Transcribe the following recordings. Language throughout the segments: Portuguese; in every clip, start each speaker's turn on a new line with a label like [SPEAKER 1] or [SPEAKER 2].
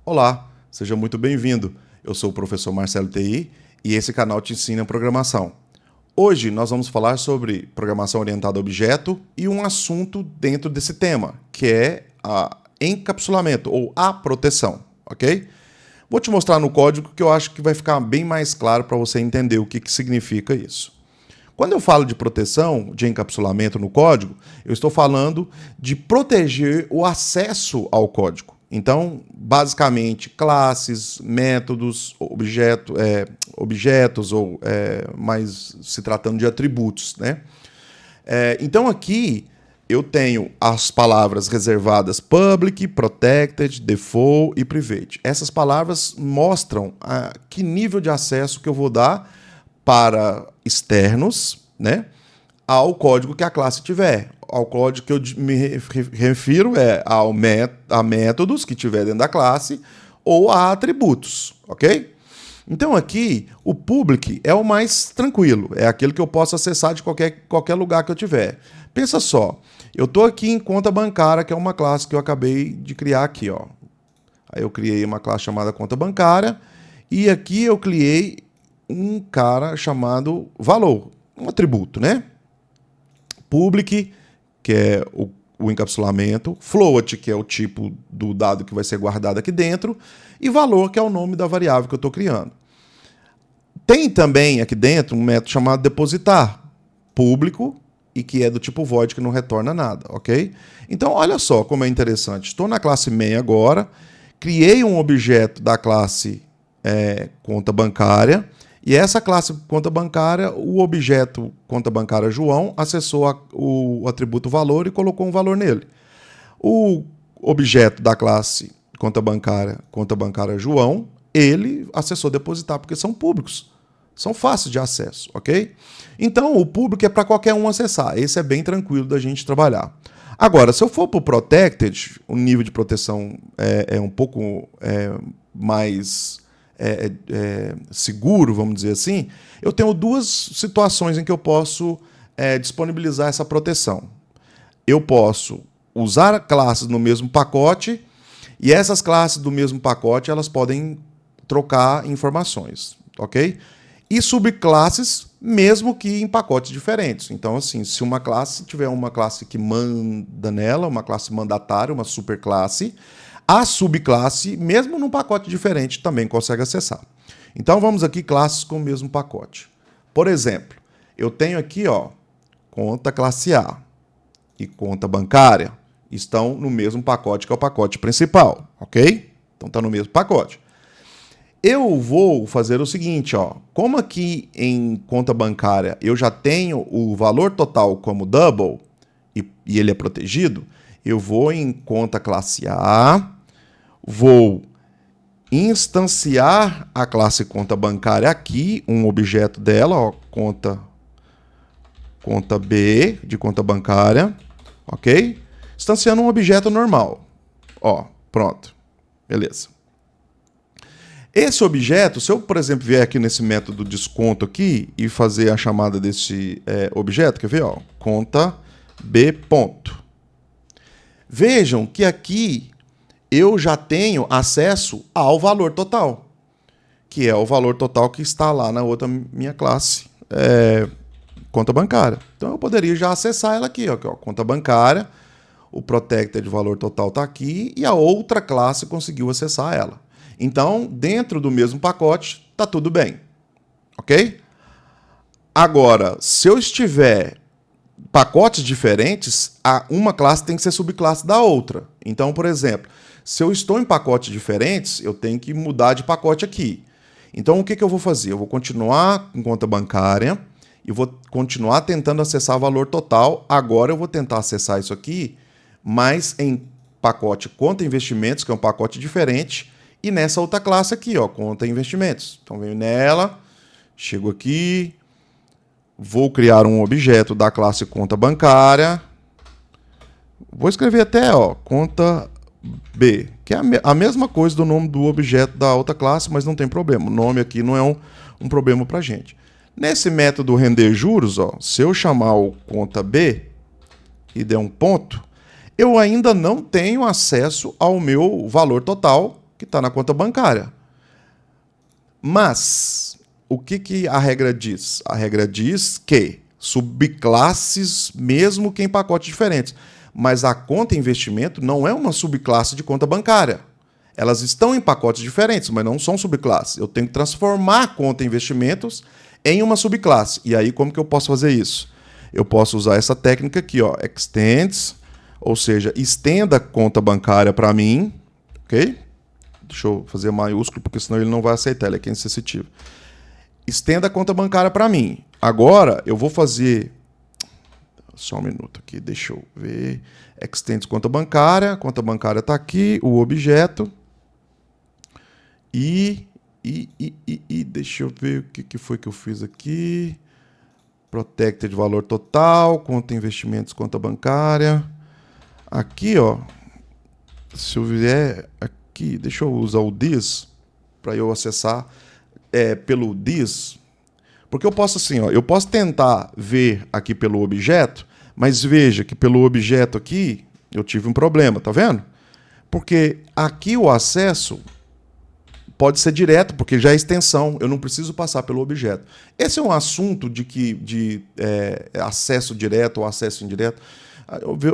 [SPEAKER 1] Olá, seja muito bem-vindo. Eu sou o professor Marcelo TI e esse canal te ensina programação. Hoje nós vamos falar sobre programação orientada a objeto e um assunto dentro desse tema, que é a encapsulamento ou a proteção, ok? Vou te mostrar no código que eu acho que vai ficar bem mais claro para você entender o que significa isso. Quando eu falo de proteção, de encapsulamento no código, eu estou falando de proteger o acesso ao código. Então, basicamente, classes, métodos, objetos, ou mais se tratando de atributos, né? Então, aqui eu tenho as palavras reservadas public, protected, default e private. Essas palavras mostram que nível de acesso que eu vou dar para externos, né, ao código que a classe tiver. Ao código que eu me refiro a métodos que tiver dentro da classe ou a atributos, ok? Então aqui, o public é o mais tranquilo, é aquele que eu posso acessar de qualquer lugar que eu tiver. Pensa só, eu estou aqui em conta bancária, que é uma classe que eu acabei de criar aqui, ó. Aí eu criei uma classe chamada conta bancária e aqui eu criei um cara chamado valor, um atributo, né? Public, que é o encapsulamento, float, que é o tipo do dado que vai ser guardado aqui dentro, e valor, que é o nome da variável que eu estou criando. Tem também aqui dentro um método chamado depositar, público, e que é do tipo void, que não retorna nada, ok? Então, olha só como é interessante. Estou na classe main agora, criei um objeto da classe conta bancária, e essa classe conta bancária, o objeto conta bancária João acessou o atributo valor e colocou um valor nele. O objeto da classe conta bancária João, ele acessou depositar, porque são públicos. São fáceis de acesso, ok? Então, o público é para qualquer um acessar. Esse é bem tranquilo da gente trabalhar. Agora, se eu for para o Protected, o nível de proteção é um pouco mais seguro, vamos dizer assim, eu tenho duas situações em que eu posso disponibilizar essa proteção. Eu posso usar classes no mesmo pacote e essas classes do mesmo pacote elas podem trocar informações, ok? E subclasses, mesmo que em pacotes diferentes. Então, assim, se uma classe tiver uma classe que manda nela, uma classe mandatária, uma superclasse, a subclasse, mesmo num pacote diferente, também consegue acessar. Então, vamos aqui, classes com o mesmo pacote. Por exemplo, eu tenho aqui, ó, conta classe A e conta bancária. Estão no mesmo pacote que é o pacote principal, ok? Então, está no mesmo pacote. Eu vou fazer o seguinte, ó, como aqui em conta bancária eu já tenho o valor total como double e ele é protegido, eu vou em conta classe A, vou instanciar a classe conta bancária aqui, um objeto dela, ó, conta B de conta bancária, ok? Instanciando um objeto normal, ó, pronto, beleza. Esse objeto, se eu, por exemplo, vier aqui nesse método desconto aqui e fazer a chamada desse objeto, quer ver? Ó, conta B ponto. Vejam que aqui eu já tenho acesso ao valor total, que é o valor total que está lá na outra minha classe, conta bancária. Então eu poderia já acessar ela aqui, ó, conta bancária, o protected valor total está aqui e a outra classe conseguiu acessar ela. Então, dentro do mesmo pacote, está tudo bem, ok? Agora, se eu estiver pacotes diferentes, uma classe tem que ser subclasse da outra. Então, por exemplo, se eu estou em pacotes diferentes, eu tenho que mudar de pacote aqui. Então, o que eu vou fazer? Eu vou continuar com conta bancária e vou continuar tentando acessar o valor total. Agora eu vou tentar acessar isso aqui, mas em pacote conta investimentos, que é um pacote diferente, e nessa outra classe aqui, ó, conta investimentos. Então, venho nela, chego aqui, vou criar um objeto da classe conta bancária. Vou escrever até, ó, conta B, que é a mesma coisa do nome do objeto da outra classe, mas não tem problema. O nome aqui não é um problema para a gente. Nesse método render juros, ó, se eu chamar o conta B e der um ponto, eu ainda não tenho acesso ao meu valor total, que está na conta bancária. Mas o que a regra diz? A regra diz que subclasses, mesmo que em pacotes diferentes. Mas a conta investimento não é uma subclasse de conta bancária. Elas estão em pacotes diferentes, mas não são subclasses. Eu tenho que transformar a conta investimentos em uma subclasse. E aí, como que eu posso fazer isso? Eu posso usar essa técnica aqui, ó, extends, ou seja, estenda a conta bancária para mim, ok? Deixa eu fazer maiúsculo, porque senão ele não vai aceitar, ele é aqui sensitivo. Estenda a conta bancária para mim. Agora, eu vou fazer... Só um minuto aqui, deixa eu ver. Extends conta bancária está aqui, o objeto. E deixa eu ver o que foi que eu fiz aqui. Protected valor total, conta investimentos, conta bancária. Aqui, ó, se eu vier aqui, deixa eu usar o this para eu acessar pelo this. Porque eu posso assim, ó, eu posso tentar ver aqui pelo objeto, mas veja que pelo objeto aqui eu tive um problema, tá vendo? Porque aqui o acesso pode ser direto, porque já é extensão, eu não preciso passar pelo objeto. Esse é um assunto de acesso direto ou acesso indireto.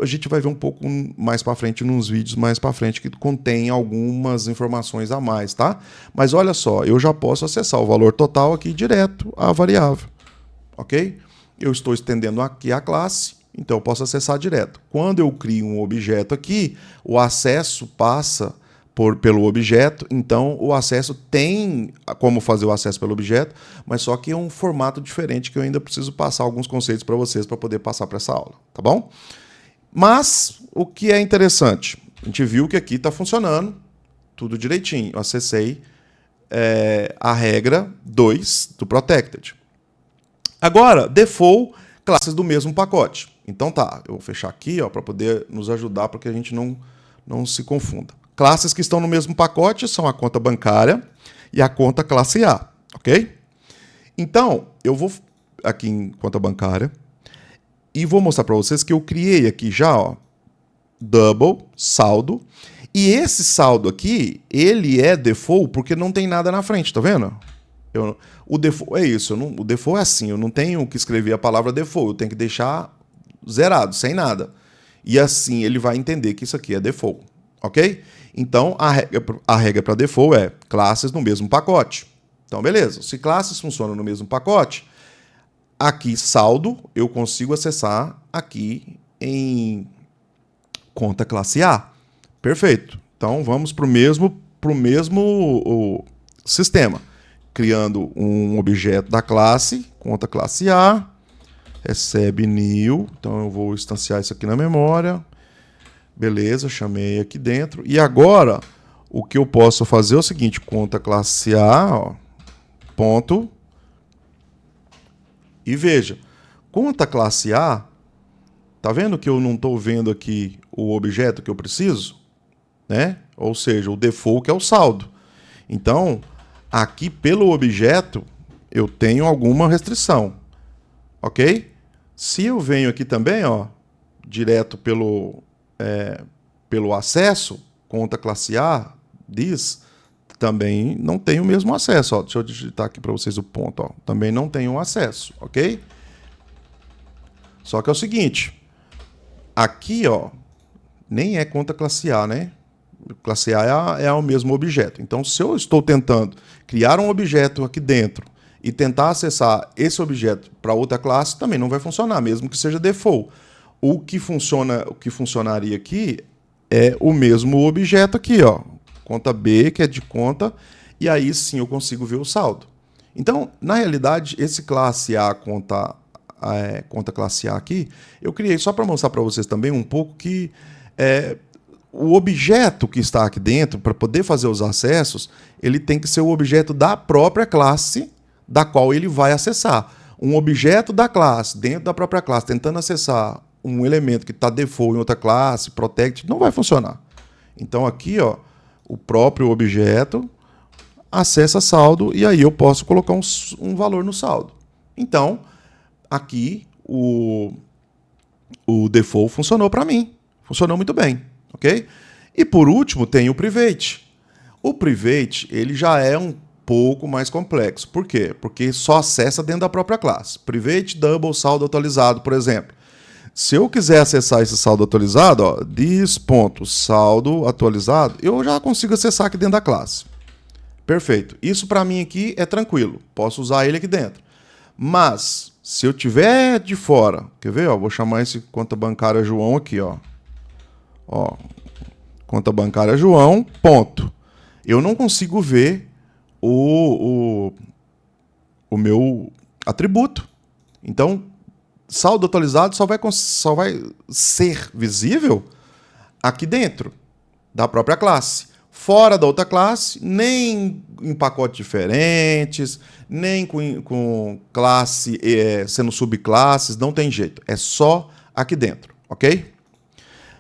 [SPEAKER 1] A gente vai ver um pouco mais para frente, nos vídeos mais para frente, que contém algumas informações a mais, tá? Mas olha só, eu já posso acessar o valor total aqui direto à variável, ok? Eu estou estendendo aqui a classe, então eu posso acessar direto. Quando eu crio um objeto aqui, o acesso passa pelo objeto, então o acesso tem como fazer o acesso pelo objeto, mas só que é um formato diferente que eu ainda preciso passar alguns conceitos para vocês para poder passar para essa aula, tá bom? Mas o que é interessante, a gente viu que aqui está funcionando tudo direitinho. Eu acessei a regra 2 do Protected. Agora, default, classes do mesmo pacote. Então tá, eu vou fechar aqui para poder nos ajudar para que a gente não se confunda. Classes que estão no mesmo pacote são a conta bancária e a conta classe A, ok? Então, eu vou aqui em conta bancária e vou mostrar para vocês que eu criei aqui já, ó, double, saldo, e esse saldo aqui, ele é default porque não tem nada na frente, tá vendo? O default é isso, o default é assim, eu não tenho que escrever a palavra default, eu tenho que deixar zerado, sem nada. E assim ele vai entender que isso aqui é default, ok? Então, a regra para default é classes no mesmo pacote. Então, beleza. Se classes funcionam no mesmo pacote, aqui, saldo, eu consigo acessar aqui em conta classe A. Perfeito. Então, vamos para o mesmo sistema. Criando um objeto da classe, conta classe A, recebe new. Então, eu vou instanciar isso aqui na memória. Beleza, chamei aqui dentro. E agora, o que eu posso fazer é o seguinte, conta classe A, ó, ponto. E veja, conta classe A, tá vendo que eu não estou vendo aqui o objeto que eu preciso? Né? Ou seja, o default que é o saldo. Então, aqui pelo objeto, eu tenho alguma restrição. Ok? Se eu venho aqui também, ó, direto pelo acesso, conta classe A, diz, também não tem o mesmo acesso. Ó. Deixa eu digitar aqui para vocês o ponto. Ó. Também não tem o acesso, ok? Só que é o seguinte, aqui, ó, nem é conta classe A, né? Classe A é o mesmo objeto. Então, se eu estou tentando criar um objeto aqui dentro e tentar acessar esse objeto para outra classe, também não vai funcionar, mesmo que seja default. O que funcionaria aqui é o mesmo objeto aqui, ó, conta B, que é de conta, e aí sim eu consigo ver o saldo. Então, na realidade, esse classe A, conta classe A aqui, eu criei só para mostrar para vocês também um pouco que o objeto que está aqui dentro, para poder fazer os acessos, ele tem que ser o objeto da própria classe da qual ele vai acessar. Um objeto da classe, dentro da própria classe, tentando acessar um elemento que está default em outra classe, protect, não vai funcionar. Então aqui, ó, o próprio objeto acessa saldo e aí eu posso colocar um valor no saldo. Então, aqui o default funcionou para mim. Funcionou muito bem, ok? E por último tem o private. O private, ele já é um pouco mais complexo. Por quê? Porque só acessa dentro da própria classe. Private double saldo atualizado, por exemplo. Se eu quiser acessar esse saldo atualizado, ó, this.saldo atualizado, eu já consigo acessar aqui dentro da classe. Perfeito. Isso para mim aqui é tranquilo. Posso usar ele aqui dentro. Mas, se eu tiver de fora, quer ver? Ó, vou chamar esse conta bancária João aqui, ó. Ó, conta bancária João, ponto. Eu não consigo ver o meu atributo. Então, saldo atualizado só vai ser visível aqui dentro da própria classe. Fora da outra classe, nem em pacotes diferentes, nem com classe sendo subclasses, não tem jeito. É só aqui dentro, ok?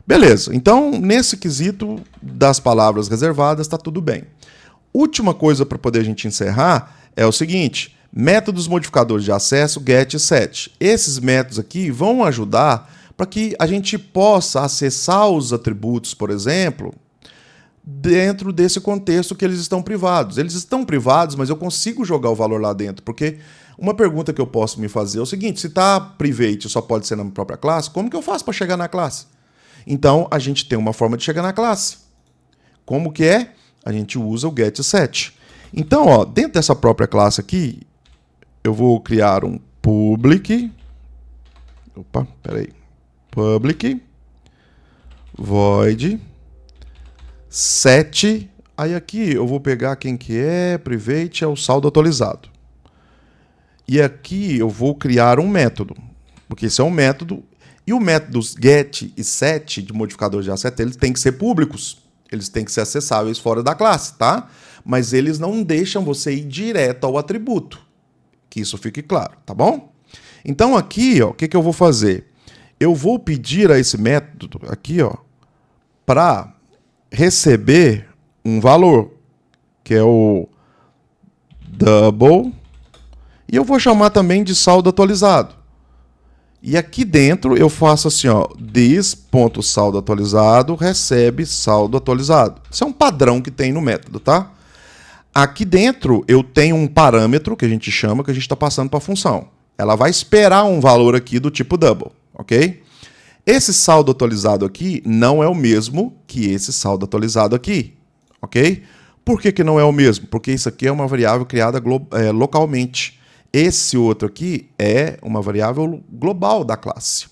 [SPEAKER 1] Beleza, então nesse quesito das palavras reservadas está tudo bem. Última coisa para poder a gente encerrar é o seguinte: métodos modificadores de acesso, get e set. Esses métodos aqui vão ajudar para que a gente possa acessar os atributos, por exemplo, dentro desse contexto que eles estão privados. Eles estão privados, mas eu consigo jogar o valor lá dentro, porque uma pergunta que eu posso me fazer é o seguinte: se está private só pode ser na própria classe, como que eu faço para chegar na classe? Então, a gente tem uma forma de chegar na classe. Como que é? A gente usa o get e set. Então, ó, dentro dessa própria classe aqui, eu vou criar um public. Opa, peraí. Public void set. Aí aqui eu vou pegar quem que é, private é o saldo atualizado. E aqui eu vou criar um método, porque esse é um método. E o método get e set de modificador de acesso, eles têm que ser públicos. Eles têm que ser acessáveis fora da classe, tá? Mas eles não deixam você ir direto ao atributo. Que isso fique claro, tá bom? Então aqui, ó, o que eu vou fazer? Eu vou pedir a esse método aqui, ó, para receber um valor, que é o double, e eu vou chamar também de saldo atualizado. E aqui dentro eu faço assim, ó, this.saldo atualizado recebe saldo atualizado. Isso é um padrão que tem no método, tá? Aqui dentro eu tenho um parâmetro que a gente chama, que a gente está passando para a função. Ela vai esperar um valor aqui do tipo double, ok? Esse saldo atualizado aqui não é o mesmo que esse saldo atualizado aqui, ok? Por que não é o mesmo? Porque isso aqui é uma variável criada localmente. Esse outro aqui é uma variável global da classe.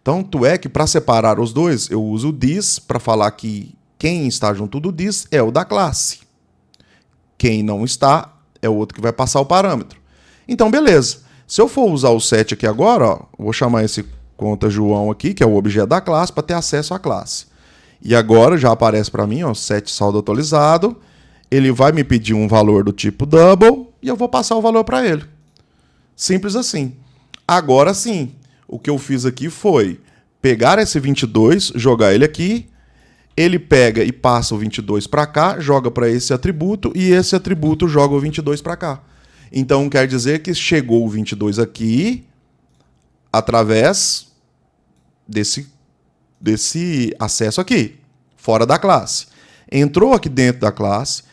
[SPEAKER 1] Então, tu é que para separar os dois, eu uso o this para falar que quem está junto do this é o da classe. Quem não está é o outro que vai passar o parâmetro. Então, beleza. Se eu for usar o set aqui agora, ó, vou chamar esse conta João aqui, que é o objeto da classe, para ter acesso à classe. E agora já aparece para mim, ó, set saldo atualizado. Ele vai me pedir um valor do tipo double e eu vou passar o valor para ele. Simples assim. Agora sim, o que eu fiz aqui foi pegar esse 22, jogar ele aqui, ele pega e passa o 22 para cá, joga para esse atributo e esse atributo joga o 22 para cá. Então quer dizer que chegou o 22 aqui através desse acesso aqui, fora da classe. Entrou aqui dentro da classe,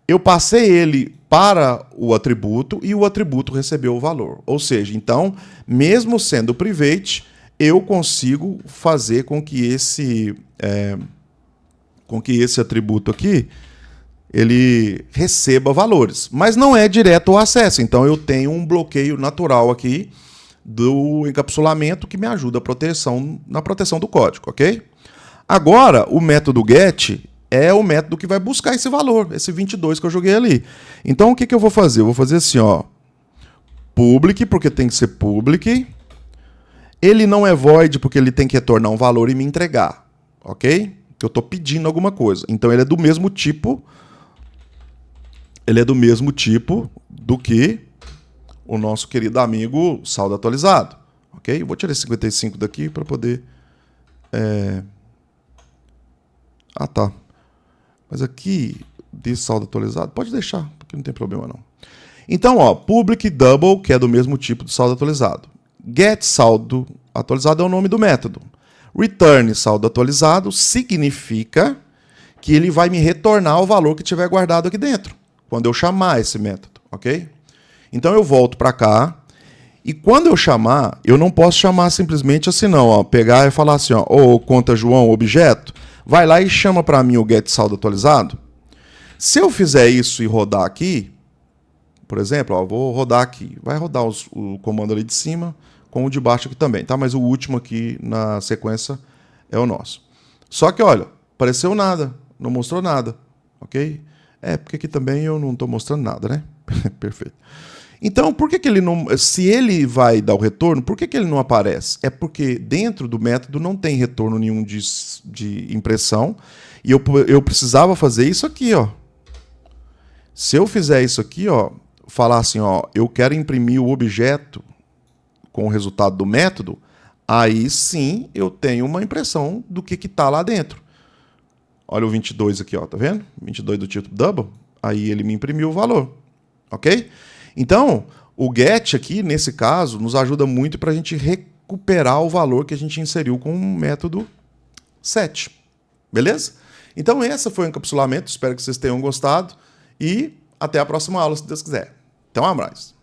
[SPEAKER 1] eu passei ele para o atributo e o atributo recebeu o valor. Ou seja, então, mesmo sendo private, eu consigo fazer com que esse atributo aqui ele receba valores. Mas não é direto o acesso. Então, eu tenho um bloqueio natural aqui do encapsulamento que me ajuda na proteção do código, ok? Agora, o método get é o método que vai buscar esse valor, esse 22 que eu joguei ali. Então, o que eu vou fazer? Eu vou fazer assim, ó, public, porque tem que ser public. Ele não é void, porque ele tem que retornar um valor e me entregar, ok? Que eu estou pedindo alguma coisa. Então, ele é do mesmo tipo. Ele é do mesmo tipo do que o nosso querido amigo saldo atualizado, ok? Eu vou tirar esse 55 daqui para poder... Ah, tá. Mas aqui, de saldo atualizado, pode deixar, porque não tem problema não. Então, ó, public double, que é do mesmo tipo de saldo atualizado. Get saldo atualizado é o nome do método. Return saldo atualizado significa que ele vai me retornar o valor que tiver guardado aqui dentro, quando eu chamar esse método, ok? Então eu volto para cá, e quando eu chamar, eu não posso chamar simplesmente assim não, ó, pegar e falar assim, ó, ô conta João objeto, vai lá e chama para mim o get saldo atualizado. Se eu fizer isso e rodar aqui, por exemplo, ó, vou rodar aqui, vai rodar o comando ali de cima com o de baixo aqui também, tá? Mas o último aqui na sequência é o nosso. Só que, olha, apareceu nada, não mostrou nada, ok? Porque aqui também eu não estou mostrando nada, né? Perfeito. Então, por que ele não... Se ele vai dar o retorno, por que ele não aparece? É porque dentro do método não tem retorno nenhum de impressão e eu precisava fazer isso aqui, ó. Se eu fizer isso aqui, ó, falar assim, ó, eu quero imprimir o objeto com o resultado do método, aí sim eu tenho uma impressão do que está lá dentro. Olha o 22 aqui, ó, tá vendo? 22 do tipo double, aí ele me imprimiu o valor, ok? Então, o get aqui, nesse caso, nos ajuda muito para a gente recuperar o valor que a gente inseriu com o método set, beleza? Então, esse foi o encapsulamento, espero que vocês tenham gostado e até a próxima aula, se Deus quiser. Então, um abraço.